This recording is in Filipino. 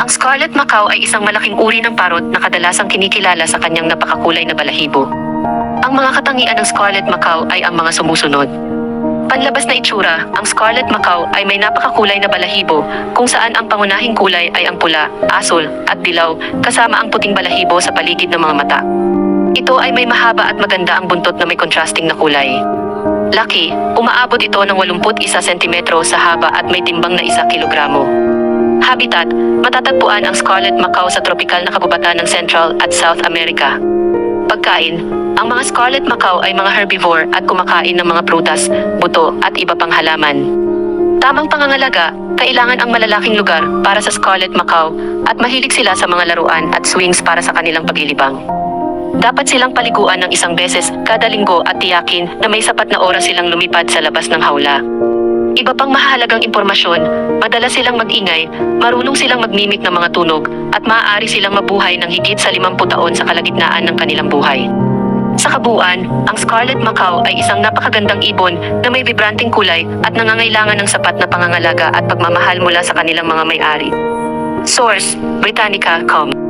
Ang Scarlet Macaw ay isang malaking uri ng parot na kadalasang kinikilala sa kanyang napakakulay na balahibo. Ang mga katangian ng Scarlet Macaw ay ang mga sumusunod. Panlabas na itsura, ang Scarlet Macaw ay may napakakulay na balahibo kung saan ang pangunahing kulay ay ang pula, asul, at dilaw kasama ang puting balahibo sa paligid ng mga mata. Ito ay may mahaba at maganda ang buntot na may contrasting na kulay. Laki, umaabot ito ng 81 sentimetro sa haba at may timbang na 1 kilogramo. Habitat, matatagpuan ang Scarlet Macaw sa tropikal na kagubatan ng Central at South America. Pagkain, ang mga Scarlet Macaw ay mga herbivore at kumakain ng mga prutas, buto at iba pang halaman. Tamang pangangalaga, kailangan ang malalaking lugar para sa Scarlet Macaw at mahilig sila sa mga laruan at swings para sa kanilang paglilibang. Dapat silang paliguan ng 1 beses kada linggo at tiyakin na may sapat na oras silang lumipad sa labas ng hawla. Iba pang mahalagang impormasyon, madalas silang mag-ingay, marunong silang magmimik ng mga tunog, at maaari silang mabuhay ng higit sa 50 taon sa kalagitnaan ng kanilang buhay. Sa kabuuan, ang Scarlet Macaw ay isang napakagandang ibon na may vibranteng kulay at nangangailangan ng sapat na pangangalaga at pagmamahal mula sa kanilang mga may-ari. Source: Britannica.com